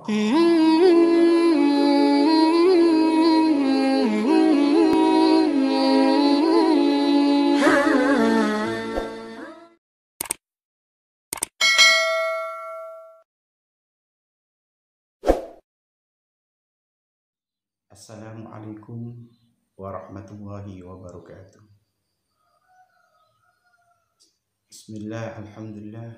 Assalamualaikum warahmatullahi wabarakatuh. Bismillah, alhamdulillah,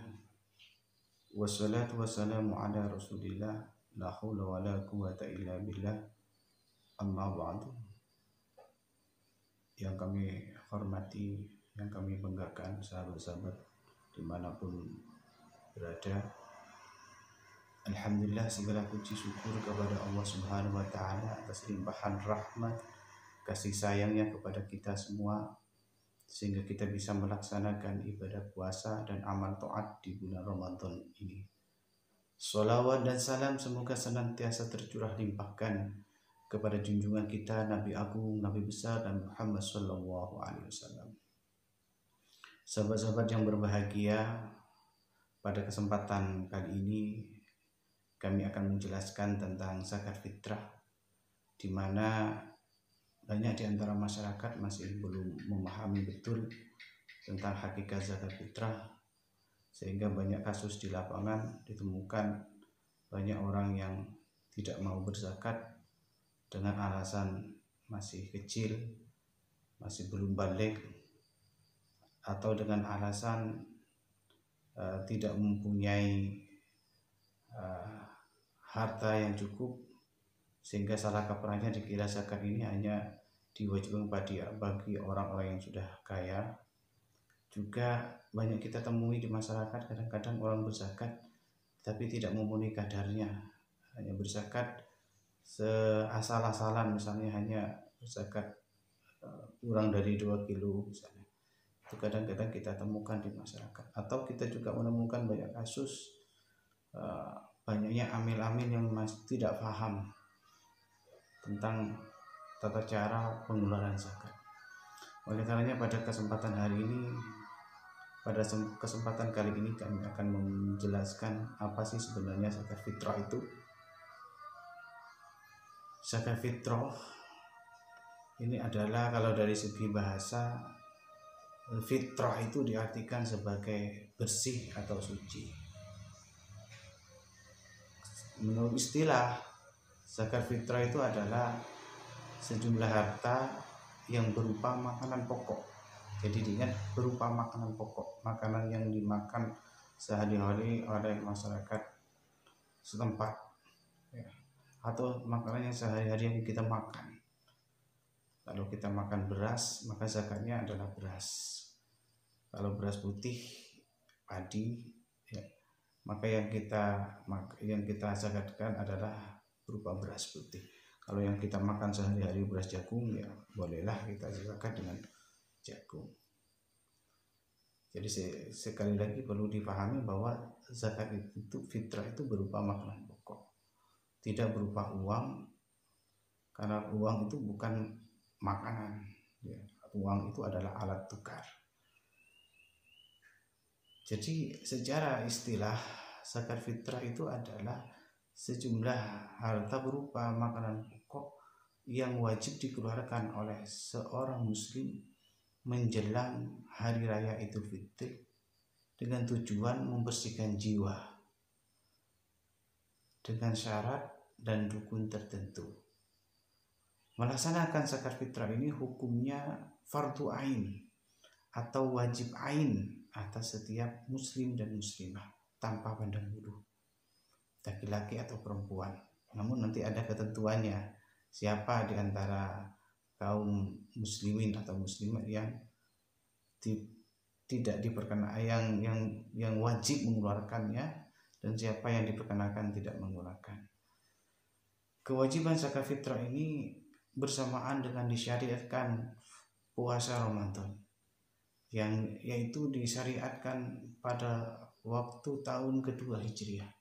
wassalatu wassalamu ala rasulillah, la hawla wa la quwata illa billah, amma ba'du. Yang kami hormati, yang kami banggakan, sahabat-sahabat dimanapun berada, alhamdulillah, segala puji syukur kepada Allah Subhanahu wa Ta'ala atas limpahan rahmat kasih sayangnya kepada kita semua, sehingga kita bisa melaksanakan ibadah puasa dan amal taat di bulan Ramadan ini. Sholawat dan salam semoga senantiasa tercurah limpahkan kepada junjungan kita Nabi Agung, Nabi besar dan Muhammad Sallallahu Alaihi Wasallam. Sahabat-sahabat yang berbahagia, pada kesempatan kali ini kami akan menjelaskan tentang zakat fitrah, di mana banyak di antara masyarakat masih belum memahami betul tentang hakikat zakat fitrah, sehingga banyak kasus di lapangan ditemukan banyak orang yang tidak mau berzakat dengan alasan masih kecil, masih belum baligh, atau dengan alasan tidak mempunyai harta yang cukup, sehingga salah kaprahnya dikira zakat ini hanya diwajibkan bagi orang-orang yang sudah kaya. Juga banyak kita temui di masyarakat, kadang-kadang orang berzakat tapi tidak memenuhi kadarnya, hanya berzakat seasal-asalan, misalnya hanya berzakat kurang dari 2 kilo misalnya. Itu kadang-kadang kita temukan di masyarakat. Atau kita juga menemukan banyak kasus banyaknya amil-amil yang masih tidak paham tentang tata cara pengeluaran zakat. Oleh karenanya pada kesempatan kali ini kami akan menjelaskan apa sih sebenarnya zakat fitrah itu. Zakat fitrah ini adalah, kalau dari segi bahasa, fitrah itu diartikan sebagai bersih atau suci. Menurut istilah, zakat fitrah itu adalah sejumlah harta yang berupa makanan pokok. Jadi diingat, berupa makanan pokok, makanan yang dimakan sehari-hari oleh masyarakat setempat, ya, atau makanan yang sehari-hari yang kita makan. Kalau kita makan beras, maka zakatnya adalah beras. Kalau beras putih, padi, ya, maka yang kita zakatkan adalah berupa beras putih. Kalau yang kita makan sehari-hari beras jagung, ya bolehlah kita zakat dengan jagung. Jadi sekali lagi perlu dipahami bahwa zakat itu, fitrah itu berupa makanan pokok, tidak berupa uang, karena uang itu bukan makanan, ya. Uang itu adalah alat tukar. Jadi secara istilah, zakat fitrah itu adalah sejumlah harta berupa makanan pokok yang wajib dikeluarkan oleh seorang muslim menjelang hari raya Idul Fitri, dengan tujuan membersihkan jiwa dengan syarat dan rukun tertentu. Melaksanakan zakat fitrah ini hukumnya fardu ain atau wajib ain atas setiap muslim dan muslimah tanpa pandang bulu, laki-laki atau perempuan. Namun nanti ada ketentuannya, siapa di antara kaum muslimin atau muslimat yang tidak diperkenakan, yang wajib mengeluarkannya, dan siapa yang diperkenakan tidak mengeluarkan. Kewajiban zakat fitrah ini bersamaan dengan disyariatkan puasa Ramadan, yang yaitu disyariatkan pada waktu tahun kedua Hijriah.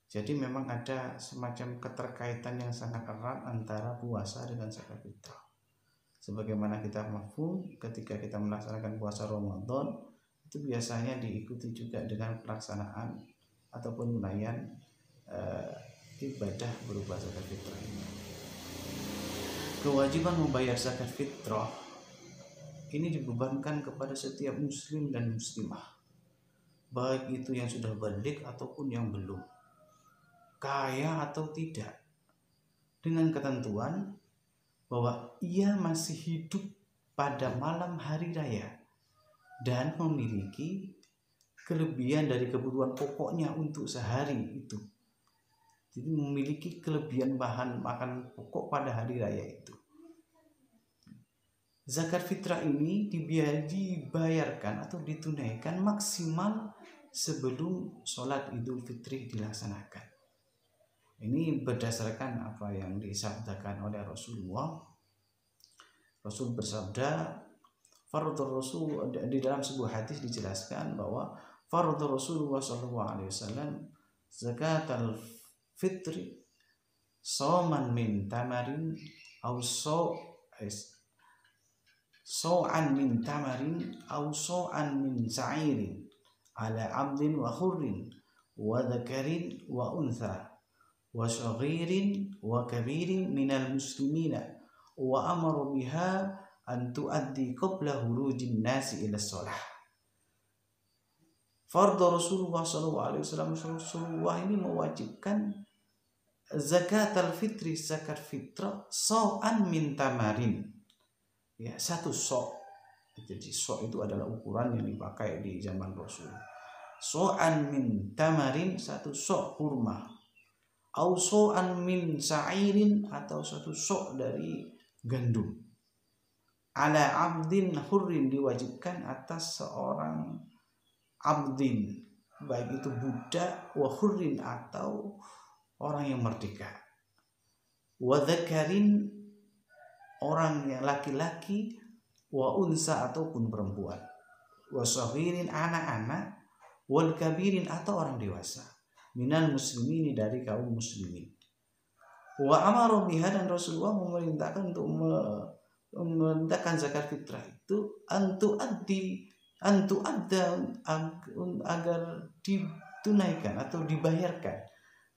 Jadi memang ada semacam keterkaitan yang sangat erat antara puasa dengan zakat fitrah. Sebagaimana kita mafhum, ketika kita melaksanakan puasa Ramadan, itu biasanya diikuti juga dengan pelaksanaan atau penunaian ibadah berupa zakat fitrah ini. Kewajiban membayar zakat fitrah ini dibebankan kepada setiap muslim dan muslimah, baik itu yang sudah balik ataupun yang belum, kaya atau tidak, dengan ketentuan bahwa ia masih hidup pada malam hari raya dan memiliki kelebihan dari kebutuhan pokoknya untuk sehari itu. Jadi memiliki kelebihan bahan makan pokok pada hari raya itu. Zakat fitrah ini dibayarkan atau ditunaikan maksimal sebelum sholat Idul Fitri dilaksanakan. Ini berdasarkan apa yang disabdakan oleh Rasulullah. Rasul bersabda, fardhu Rasul, di dalam sebuah hadis dijelaskan bahwa fardhu Rasulullah SAW zakat al-fitri sauman min tamarin aw sau'an min tamarin aw sau'an min sa'irin ala abdin wa hurrin wa dhakarin wa untha wa saghirin wa kabirin minal muslimina wa amara biha an tuaddi qabla hurujin nasi ila shalah. Fardhu Rasulullah SAW, Rasulullah ini mewajibkan zakat al-fitri, zakat fitrah sau'an min tamarin, ya, satu sok. Jadi sok itu adalah ukuran yang dipakai di zaman Rasul. Sau'an min tamarin, satu sok kurma, au sau'an min sa'irin, atau satu sok dari gandum, ala abdin hurrin, diwajibkan atas seorang abdin, baik itu budak, wa hurrin, atau orang yang merdeka, wa dzakarin, orang yang laki-laki, wa unsa, ataupun perempuan, wa saghirin, anak-anak, wal kabirin, atau orang dewasa, minal muslimin, dari kaum muslimin. Wa amara biha, dan Rasulullah memerintahkan untuk memerintahkan zakat fitrah itu agar ditunaikan atau dibayarkan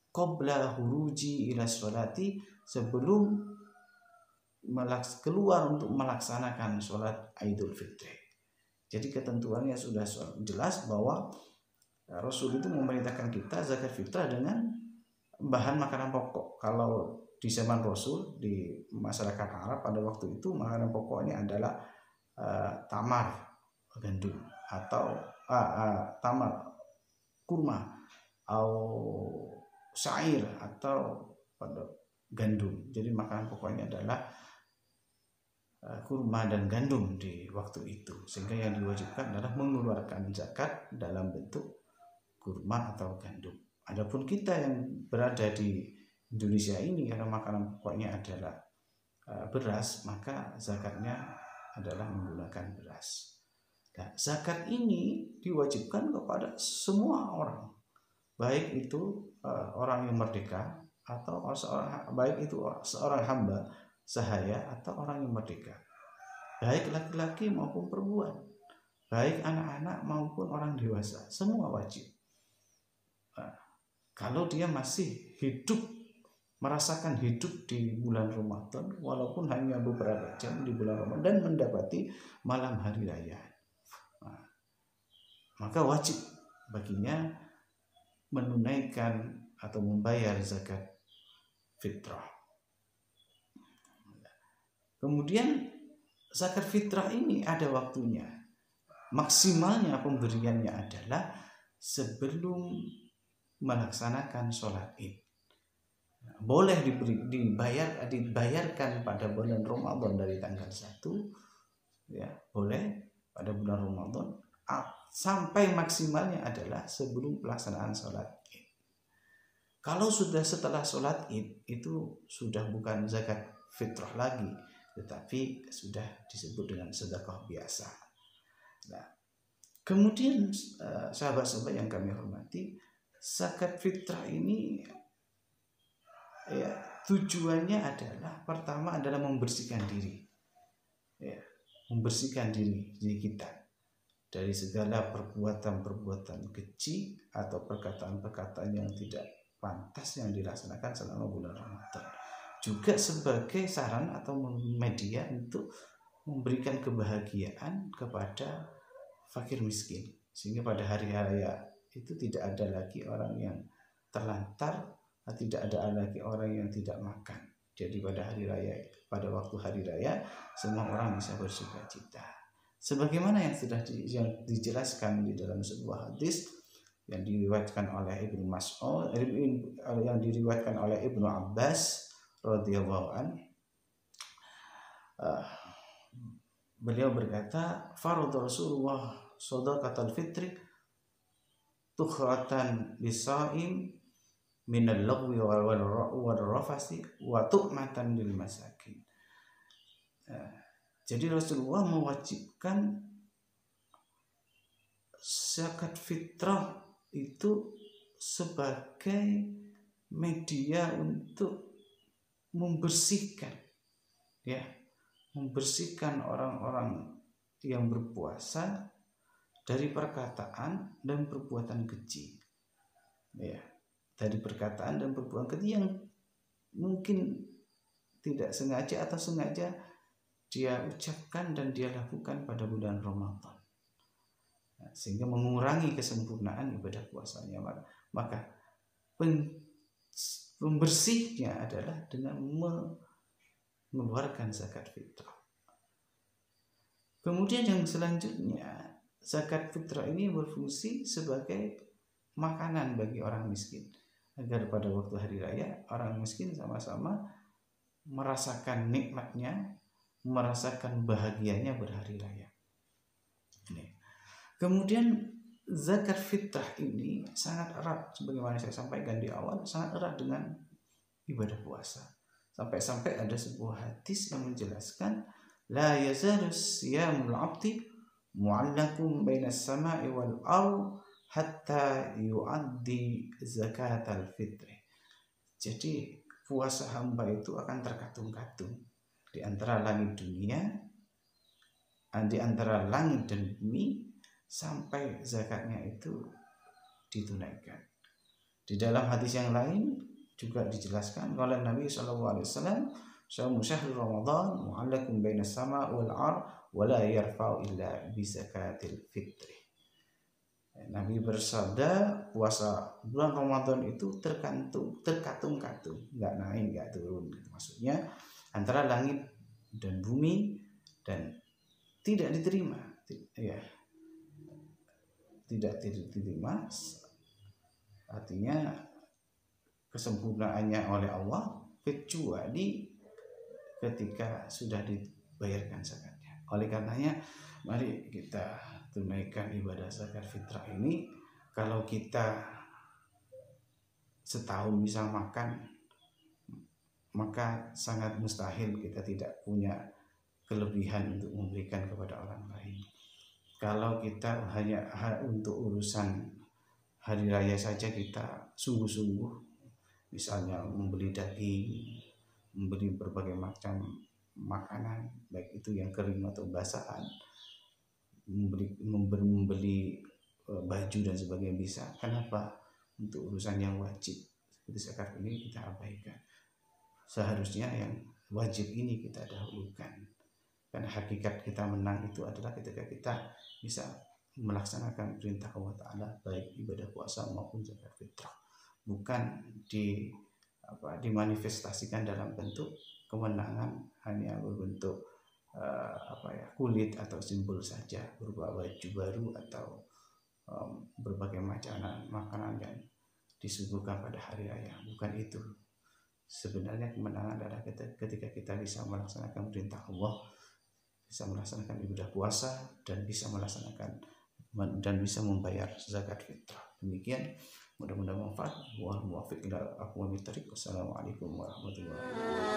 qabla huruji ila sholati, sebelum keluar untuk melaksanakan sholat Idul Fitri. Jadi ketentuannya sudah jelas bahwa Rasul itu memerintahkan kita zakat fitrah dengan bahan makanan pokok. Kalau di zaman Rasul, di masyarakat Arab pada waktu itu, makanan pokoknya adalah tamar, gandum, atau tamar, kurma, atau syair, atau pada gandum. Jadi makanan pokoknya adalah kurma dan gandum di waktu itu, sehingga yang diwajibkan adalah mengeluarkan zakat dalam bentuk kurma atau gandum. Adapun kita yang berada di Indonesia ini, karena makanan pokoknya adalah beras, maka zakatnya adalah menggunakan beras. Nah, zakat ini diwajibkan kepada semua orang, baik itu orang yang merdeka, atau baik itu seorang hamba sahaya, atau orang yang merdeka, baik laki-laki maupun perempuan, baik anak-anak maupun orang dewasa, semua wajib. Kalau dia masih merasakan hidup di bulan Ramadan, walaupun hanya beberapa jam di bulan Ramadan, dan mendapati malam hari raya, maka wajib baginya menunaikan atau membayar zakat fitrah. Kemudian zakat fitrah ini ada waktunya. Maksimalnya pemberiannya adalah sebelum melaksanakan sholat Id. Boleh dibayarkan pada bulan Ramadan dari tanggal 1, ya, boleh pada bulan Ramadan, sampai maksimalnya adalah sebelum pelaksanaan sholat Id. Kalau sudah setelah sholat Id, itu sudah bukan zakat fitrah lagi, tetapi sudah disebut dengan sedekah biasa. Nah, kemudian sahabat-sahabat yang kami hormati, zakat fitrah ini, ya, tujuannya adalah, pertama adalah membersihkan diri, ya, membersihkan diri kita dari segala perbuatan-perbuatan keji atau perkataan-perkataan yang tidak pantas yang dilaksanakan selama bulan Ramadan. Juga sebagai saran atau media untuk memberikan kebahagiaan kepada fakir miskin, sehingga pada hari raya itu tidak ada lagi orang yang terlantar, tidak ada lagi orang yang tidak makan. Jadi pada hari raya, pada waktu hari raya, semua orang bisa bersukacita. Sebagaimana yang sudah dijelaskan di dalam sebuah hadis yang diriwayatkan oleh Ibnu Mas'ud, yang diriwayatkan oleh Ibnu Abbas radhiyallahu an. Beliau berkata, "Farada Rasulullah shadaqatal fitri tukhratan lisaim minal lagwi wal rafasi wa tu'matan lil masakin." Jadi Rasulullah mewajibkan zakat fitrah itu sebagai media untuk membersihkan, ya, membersihkan orang-orang yang berpuasa dari perkataan dan perbuatan keji, ya, dari perkataan dan perbuatan keji yang mungkin tidak sengaja atau sengaja dia ucapkan dan dia lakukan pada bulan Ramadan, sehingga mengurangi kesempurnaan ibadah puasanya. Maka pembersihnya adalah dengan mengeluarkan zakat fitrah. Kemudian yang selanjutnya, zakat fitrah ini berfungsi sebagai makanan bagi orang miskin, agar pada waktu hari raya orang miskin sama-sama merasakan nikmatnya, merasakan bahagianya berhari raya. Kemudian zakat fitrah ini sangat erat, sebagaimana saya sampaikan di awal, sangat erat dengan ibadah puasa. Sampai-sampai ada sebuah hadis yang menjelaskan, la yazalu siyamul abdi mu'allaqun bainas sama'i wal ardh hatta yu'addi zakatal fitri. Jadi puasa hamba itu akan terkatung-katung di antara langit dunia, di antara langit dan bumi, sampai zakatnya itu ditunaikan. Di dalam hadis yang lain juga dijelaskan oleh Nabi SAW, "Shaumu syahri Ramadan mu'allaqun bainas sama' wal ard wa la yarfa'u illa bi zakatil fitri." Nabi bersabda, puasa bulan Ramadan itu terkatung-katung, nggak naik, nggak turun. Maksudnya antara langit dan bumi, dan tidak diterima, ya, tidak diterima, artinya kesempurnaannya oleh Allah kecuali ketika sudah dibayarkan zakatnya. Oleh karenanya, mari kita tunaikan ibadah zakat fitrah ini. Kalau kita setahun bisa makan, maka sangat mustahil kita tidak punya kelebihan untuk memberikan kepada orang lain. Kalau kita hanya untuk urusan hari raya saja kita sungguh-sungguh, misalnya membeli daging, membeli berbagai macam makanan, baik itu yang kering atau basahan, membeli baju dan sebagainya bisa. Kenapa? Untuk urusan yang wajib seperti zakat ini kita abaikan. Seharusnya yang wajib ini kita dahulukan. Karena hakikat kita menang itu adalah ketika kita bisa melaksanakan perintah Allah Ta'ala, baik ibadah puasa maupun zakat fitrah, bukan dimanifestasikan dalam bentuk kemenangan hanya berbentuk kulit atau simbol saja, berupa baju baru atau berbagai macam makanan yang disuguhkan pada hari raya. Bukan itu. Sebenarnya kemenangan adalah ketika kita bisa melaksanakan perintah Allah, bisa melaksanakan ibadah puasa, dan bisa melaksanakan dan bisa membayar zakat fitrah. Demikian, mudah-mudahan manfaat. Wal muwaffiq ila aqwamit thariq. Wassalamualaikum warahmatullahi wabarakatuh.